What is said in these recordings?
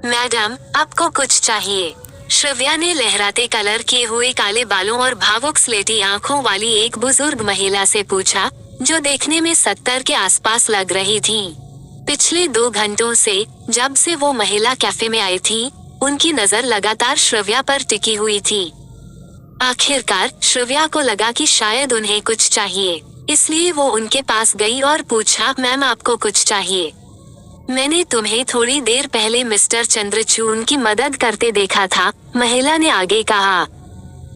Madam, आपको कुछ चाहिए? श्रव्या ने लहराते कलर किए हुए काले बालों और भावुक स्लेटी आंखों वाली एक बुजुर्ग महिला से पूछा, जो देखने में 70 के आसपास लग रही थी। पिछले 2 घंटों से, जब से वो महिला कैफे में आई थी, उनकी नजर लगातार श्रव्या पर टिकी हुई थी। आखिरकार श्रव्या को लगा कि शायद उन्हें कुछ चाहिए, इसलिए वो उनके पास गई और पूछा, मैम आपको कुछ चाहिए? मैंने तुम्हें थोड़ी देर पहले मिस्टर चंद्रचूड़ की मदद करते देखा था, महिला ने आगे कहा।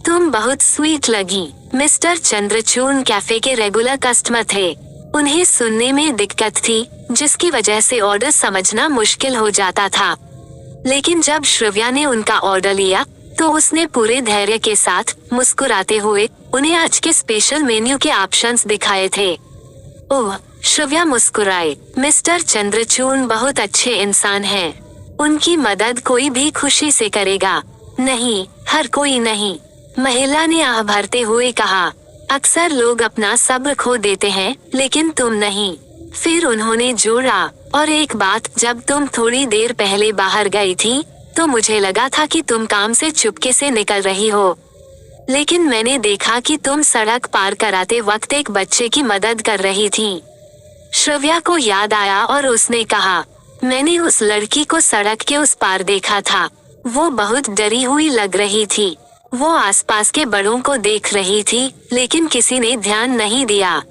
तुम बहुत स्वीट लगी। मिस्टर चंद्रचूड़ कैफे के रेगुलर कस्टमर थे। उन्हें सुनने में दिक्कत थी, जिसकी वजह से ऑर्डर समझना मुश्किल हो जाता था। लेकिन जब श्रव्या ने उनका ऑर्डर लिया, तो उसने पूरे धैर्य के साथ, मुस्कुराते हुए, उन्हें आज के स्पेशल मेन्यू के ऑप्शंस दिखाए थे। ओह, श्रव्या मुस्कुराए। मिस्टर चंद्रचूड़ बहुत अच्छे इंसान हैं। उनकी मदद कोई भी खुशी से करेगा। नहीं, हर कोई नहीं, महिला ने आह भरते हुए कहा। अक्सर लोग अपना सब्र खो देते हैं, लेकिन तुम नहीं। फिर उन्होंने जोड़ा, और एक बात, जब तुम थोड़ी देर पहले बाहर गई थी, तो मुझे लगा था कि तुम काम से चुपके से निकल रही हो। लेकिन मैंने देखा कि तुम सड़क पार कराते वक्त एक बच्चे की मदद कर रही थी। श्रव्या को याद आया और उसने कहा, मैंने उस लड़की को सड़क के उस पार देखा था। वो बहुत डरी हुई लग रही थी। वो आसपास के बड़ों को देख रही थी, लेकिन किसी ने ध्यान नहीं दिया।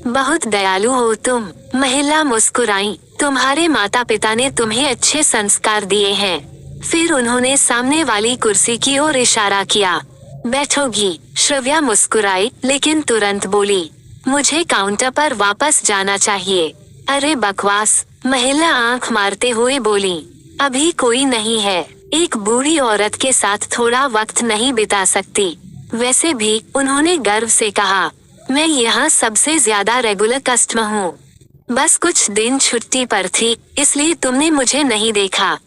बहुत दयालु हो तुम, महिला मुस्कुराई। तुम्हारे माता पिता ने तुम्हें अच्छे संस्कार दिए हैं। फिर उन्होंने सामने वाली कुर्सी की ओर इशारा किया। बैठोगी? श्रव्या मुस्कुराई, लेकिन तुरंत बोली, मुझे काउंटर पर वापस जाना चाहिए। अरे बकवास, महिला आंख मारते हुए बोली। अभी कोई नहीं है। एक बूढ़ी औरत के साथ थोड़ा वक्त नहीं बिता सकती। वैसे भी, उन्होंने गर्व से कहा, मैं यहाँ सबसे ज्यादा रेगुलर कस्टमर हूँ। बस कुछ दिन छुट्टी पर थी, इसलिए तुमने मुझे नहीं देखा।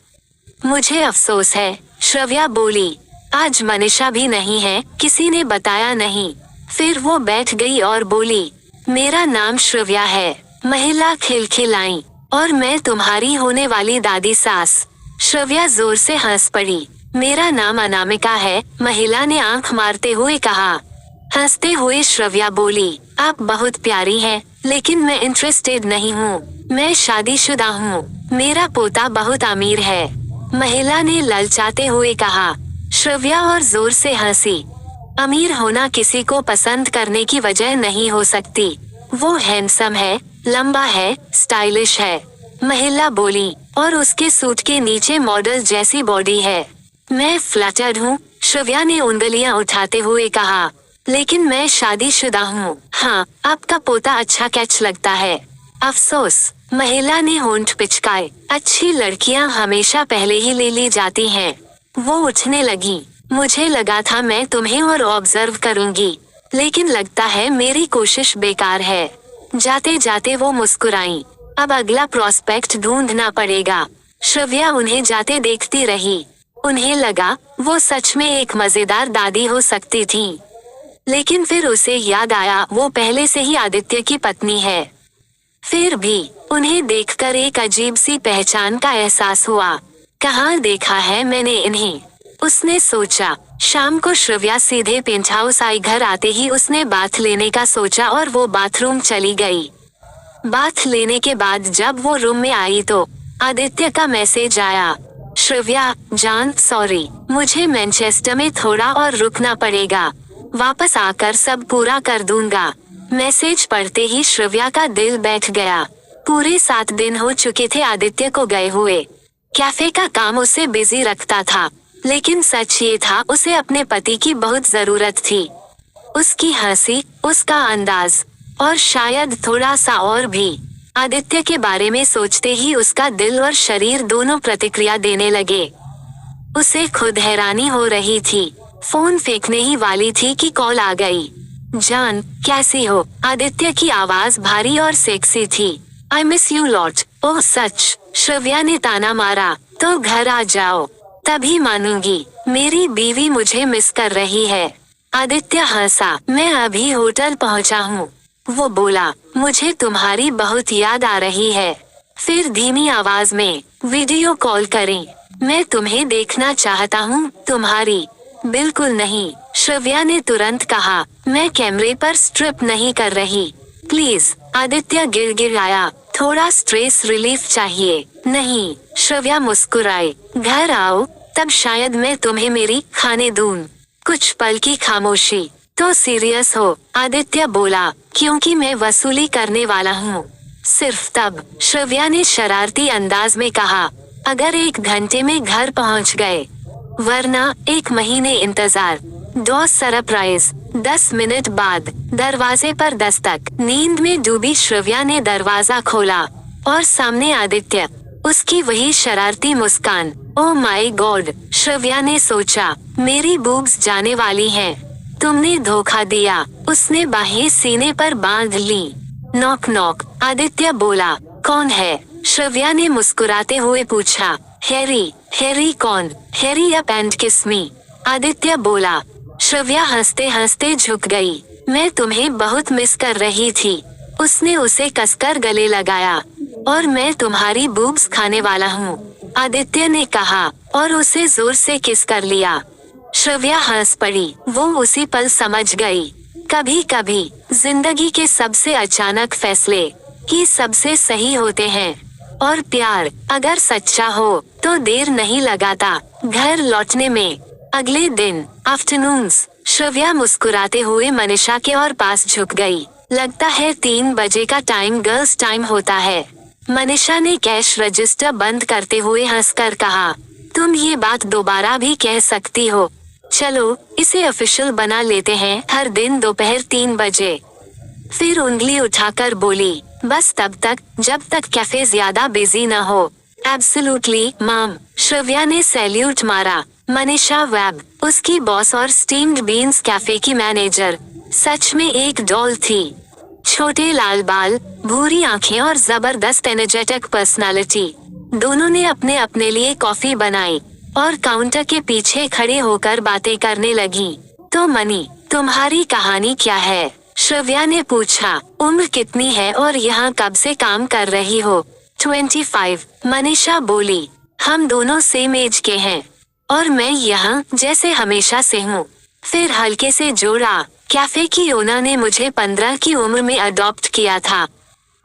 मुझे अफसोस है, श्रव्या बोली। आज मनीषा भी नहीं है, किसी ने बताया नहीं। फिर वो बैठ गई और बोली, मेरा नाम श्रव्या है। महिला खिलखिलाई, और मैं तुम्हारी होने वाली दादी सास। श्रव्या जोर से हंस पड़ी। मेरा नाम अनामिका है, महिला ने आंख मारते हुए कहा। हंसते हुए श्रव्या बोली, आप बहुत प्यारी हैं, लेकिन मैं इंटरेस्टेड नहीं हूँ। मैं शादीशुदा हूँ। मेरा पोता बहुत अमीर है, महिला ने ललचाते हुए कहा। श्रव्या और जोर से हंसी। अमीर होना किसी को पसंद करने की वजह नहीं हो सकती। वो हैंडसम है, लंबा है, स्टाइलिश है, महिला बोली, और उसके सूट के नीचे मॉडल जैसी बॉडी है। मैं फ्लटर्ड हूँ, श्रव्या ने उंगलियां उठाते हुए कहा। लेकिन मैं शादीशुदा हूँ। हाँ, आपका पोता अच्छा कैच लगता है। अफसोस, महिला ने होंठ पिचकाए। अच्छी लड़कियाँ हमेशा पहले ही ले ली जाती हैं। वो उठने लगी। मुझे लगा था मैं तुम्हें और ऑब्जर्व करूंगी, लेकिन लगता है मेरी कोशिश बेकार है। जाते जाते वो मुस्कुराई। अब अगला प्रोस्पेक्ट ढूंढना पड़ेगा। श्रव्या उन्हें जाते देखती रही। उन्हें लगा वो सच में एक मजेदार दादी हो सकती थी। लेकिन फिर उसे याद आया, वो पहले से ही आदित्य की पत्नी है। फिर भी उन्हें देखकर एक अजीब सी पहचान का एहसास हुआ। कहाँ देखा है मैंने इन्हें, उसने सोचा। शाम को श्रव्या सीधे पेंट हाउस आई। घर आते ही उसने बाथ लेने का सोचा और वो बाथरूम चली गई। बाथ लेने के बाद जब वो रूम में आई तो आदित्य का मैसेज आया। श्रव्या जान, सॉरी, मुझे मैनचेस्टर में थोड़ा और रुकना पड़ेगा। वापस आकर सब पूरा कर दूंगा। मैसेज पढ़ते ही श्रव्या का दिल बैठ गया। पूरे 7 दिन हो चुके थे आदित्य को गए हुए। कैफे का काम उसे बिजी रखता था, लेकिन सच ये था, उसे अपने पति की बहुत जरूरत थी। उसकी हंसी, उसका अंदाज, और शायद थोड़ा सा और भी। आदित्य के बारे में सोचते ही उसका दिल और शरीर दोनों प्रतिक्रिया देने लगे। उसे खुद हैरानी हो रही थी। फोन फेंकने ही वाली थी कि कॉल आ गई। जान, कैसी हो? आदित्य की आवाज भारी और सेक्सी थी। I miss you lot. Oh सच? श्रव्या ने ताना मारा। तो घर आ जाओ, तभी मानूंगी। मेरी बीवी मुझे मिस कर रही है। आदित्य हंसा। मैं अभी होटल पहुंचा हूँ। वो बोला, मुझे तुम्हारी बहुत याद आ रही है। फिर धीमी आवाज में, वीडियो कॉल करें? मैं तुम्हें देखना चाहता हूँ, तुम्हारी। बिल्कुल नहीं, श्रव्या ने तुरंत कहा। मैं कैमरे पर स्ट्रिप नहीं कर रही, प्लीज। आदित्य गिड़गिड़ाया। थोड़ा स्ट्रेस रिलीफ चाहिए। नहीं, श्रव्या मुस्कुराई। घर आओ, तब शायद मैं तुम्हें मेरी खाने दूं। कुछ पल की खामोशी। तो सीरियस हो? आदित्य बोला, क्योंकि मैं वसूली करने वाला हूँ। सिर्फ तब, श्रव्या ने शरारती अंदाज में कहा। अगर 1 घंटे में घर पहुँच गए, वरना 1 महीने इंतजार। दो सरप्राइज। 10 मिनट बाद दरवाजे पर दस्तक। नींद में डूबी श्रव्या ने दरवाजा खोला और सामने आदित्य, उसकी वही शरारती मुस्कान। ओह माय गॉड, श्रव्या ने सोचा, मेरी बूब्स जाने वाली हैं। तुमने धोखा दिया। उसने बाहें सीने पर बांध ली। नॉक नॉक, आदित्य बोला। कौन है? श्रव्या ने मुस्कुराते हुए पूछा। हैरी। हैरी कौन? हैरी अप एंड किस मी, आदित्य बोला। श्रव्या हंसते हंसते झुक गई। मैं तुम्हें बहुत मिस कर रही थी। उसने उसे कसकर गले लगाया। और मैं तुम्हारी बूब्स खाने वाला हूँ, आदित्य ने कहा और उसे जोर से किस कर लिया। श्रव्या हंस पड़ी। वो उसी पल समझ गई, कभी कभी जिंदगी के सबसे अचानक फैसले ही सबसे सही होते हैं। और प्यार अगर सच्चा हो तो देर नहीं लगाता घर लौटने में। अगले दिन आफ्टरनून्स, श्रव्या मुस्कुराते हुए मनीषा के और पास झुक गई। लगता है 3 बजे का टाइम गर्ल्स टाइम होता है। मनीषा ने कैश रजिस्टर बंद करते हुए हंसकर कहा, तुम ये बात दोबारा भी कह सकती हो। चलो इसे ऑफिशियल बना लेते हैं, हर दिन दोपहर 3 बजे। फिर उंगली उठाकर बोली, बस तब तक जब तक कैफे ज्यादा बिजी न हो। एब्सोल्युटली माम, श्रव्या ने सैल्यूट मारा। मनीषा वेब, उसकी बॉस और स्टीम्ड बीन्स कैफे की मैनेजर, सच में एक डॉल थी। छोटे लाल बाल, भूरी आंखें और जबरदस्त एनर्जेटिक पर्सनालिटी। दोनों ने अपने अपने लिए कॉफी बनाई और काउंटर के पीछे खड़े होकर बातें करने लगी। तो मनी, तुम्हारी कहानी क्या है? श्रव्या ने पूछा। उम्र कितनी है और यहाँ कब से काम कर रही हो? 25, मनीषा बोली। हम दोनों सेम एज के हैं और मैं यहाँ जैसे हमेशा से हूँ। फिर हल्के से जोड़ा, कैफे की ओनर ने मुझे 15 की उम्र में अडॉप्ट किया था।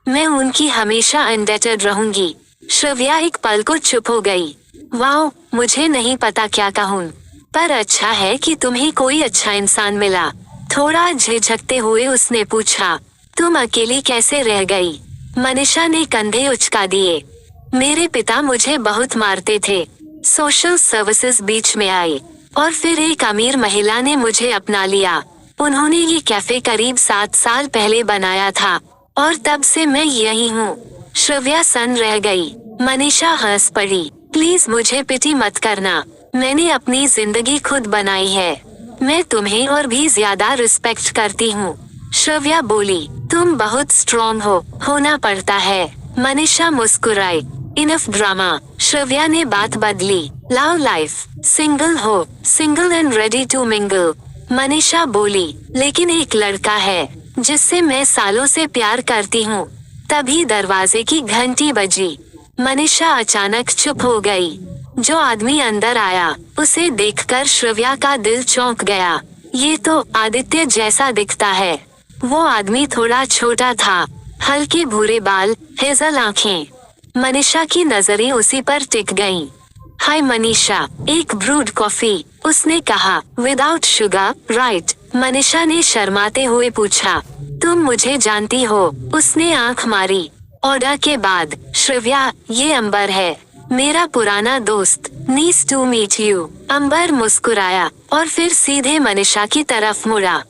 मैं उनकी हमेशा इंडेटेड रहूंगी। श्रव्या एक पल को चुप हो गई। वाओ, मुझे नहीं पता क्या कहूँ, पर अच्छा है कि तुम्हें कोई अच्छा इंसान मिला। थोड़ा झिझकते हुए उसने पूछा, तुम अकेली कैसे रह गई? मनीषा ने कंधे उचका दिए। मेरे पिता मुझे बहुत मारते थे। सोशल सर्विसेज बीच में आई और फिर एक अमीर महिला ने मुझे अपना लिया। उन्होंने ये कैफे करीब 7 साल पहले बनाया था और तब से मैं यही हूँ। श्रव्या सन रह गई। मनीषा हंस पड़ी। प्लीज मुझे पिटी मत करना, मैंने अपनी जिंदगी खुद बनाई है। मैं तुम्हें और भी ज्यादा रिस्पेक्ट करती हूँ, श्रव्या बोली। तुम बहुत स्ट्रॉन्ग हो, होना पड़ता है। मनीषा मुस्कुराई। इनफ ड्रामा, श्रव्या ने बात बदली। लव लाइफ, सिंगल हो, single and ready to mingle, Manisha बोली। लेकिन एक लड़का है जिससे मैं सालों से प्यार करती हूँ। तभी दरवाजे की घंटी बजी। मनीषा अचानक चुप हो गई। जो आदमी अंदर आया उसे देखकर श्रव्या का दिल चौंक गया। ये तो आदित्य जैसा दिखता है। वो आदमी थोड़ा छोटा था, हल्के भूरे बाल, हेजल आंखें। मनीषा की नजरें उसी पर टिक गईं। हाय मनीषा, एक ब्रूड कॉफी, उसने कहा। Without sugar, right? मनीषा ने शर्माते हुए पूछा। तुम मुझे जानती हो? उसने आंख मारी। ऑर्डर के बाद, श्रव्या, ये अंबर है, मेरा पुराना दोस्त। नीस टू मीट यू। अंबर मुस्कुराया और फिर सीधे मनीषा की तरफ मुड़ा।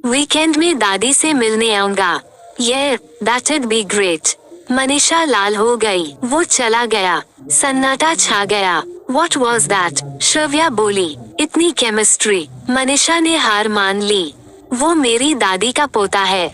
वीकेंड में दादी से मिलने आऊंगा। Yeah that would be great. Manisha लाल हो गई। वो चला गया। सन्नाटा छा गया। What was that? श्रव्या बोली। इतनी केमिस्ट्री। मनीषा ने हार मान ली। वो मेरी दादी का पोता है।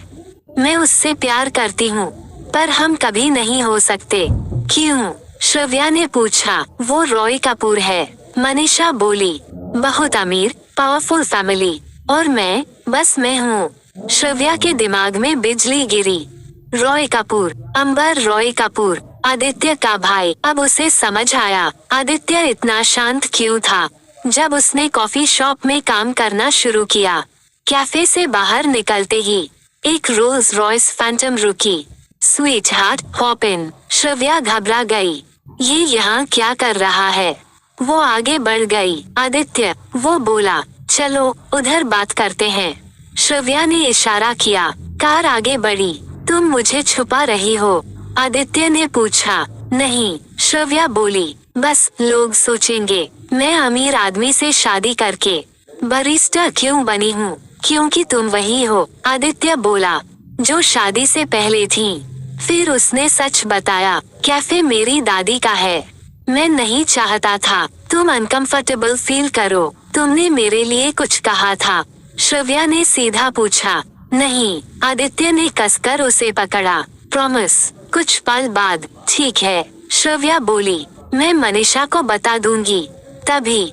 मैं उससे प्यार करती हूँ, पर हम कभी नहीं हो सकते। क्यों? श्रव्या ने पूछा। वो रॉय कपूर है, मनीषा बोली। बहुत अमीर, पावरफुल फैमिली, और मैं, बस मैं हूँ। श्रव्या के दिमाग में बिजली गिरी। रॉय कपूर, अंबर रॉय कपूर। आदित्य का भाई। अब उसे समझ आया आदित्य इतना शांत क्यों था। जब उसने कॉफी शॉप में काम करना शुरू किया, कैफे से बाहर निकलते ही एक रोल्स रॉयस फैंटम रुकी। Sweetheart, hop in. Shravya घबरा गई। ये यहाँ क्या कर रहा है? वो आगे बढ़ गई। आदित्य, वो बोला, चलो उधर बात करते हैं। श्रव्या ने इशारा किया। कार आगे बढ़ी। तुम मुझे छुपा रही हो? आदित्य ने पूछा। नहीं, श्रव्या बोली, बस लोग सोचेंगे मैं अमीर आदमी से शादी करके बरिस्टा क्यों बनी हूँ। क्योंकि तुम वही हो, आदित्य बोला, जो शादी से पहले थी। फिर उसने सच बताया, कैफे मेरी दादी का है। मैं नहीं चाहता था तुम अनकंफर्टेबल फील करो। तुमने मेरे लिए कुछ कहा था? श्रव्या ने सीधा पूछा। नहीं, आदित्य ने कसकर उसे पकड़ा। प्रॉमिस। कुछ पल बाद, ठीक है, श्रव्या बोली, मैं मनीषा को बता दूंगी। तभी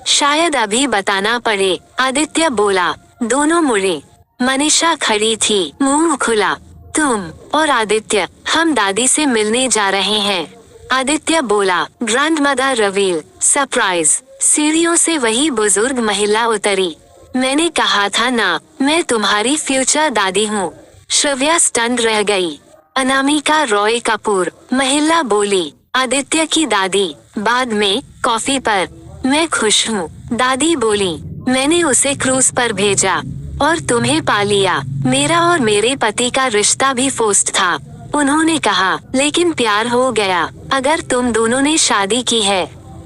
शायद अभी बताना पड़े, आदित्य बोला। दोनों मुड़े। मनीषा खड़ी थी, मुंह खुला। तुम और आदित्य, हम दादी से मिलने जा रहे हैं, आदित्य बोला। Grandmother reveal, surprise. सीढ़ियों से वही बुजुर्ग महिला उतरी। मैंने कहा था ना, मैं तुम्हारी फ्यूचर दादी हूँ। श्रव्या स्टन्ड रह गई। अनामिका रॉय कपूर, महिला बोली, आदित्य की दादी। बाद में कॉफी पर। मैं खुश हूँ, दादी बोली। मैंने उसे क्रूज पर भेजा और तुम्हें पा लिया। मेरा और मेरे पति का रिश्ता भी फोर्स्ड था, उन्होंने कहा, लेकिन प्यार हो गया। अगर तुम दोनों ने शादी की है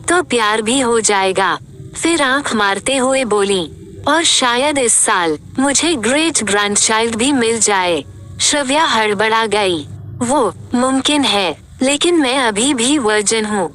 तो प्यार भी हो जाएगा। फिर आंख मारते हुए बोली, और शायद इस साल मुझे ग्रेट ग्रैंडचाइल्ड भी मिल जाए। श्रव्या हड़बड़ा गई। वो मुमकिन है, लेकिन मैं अभी भी वर्जिन हूँ,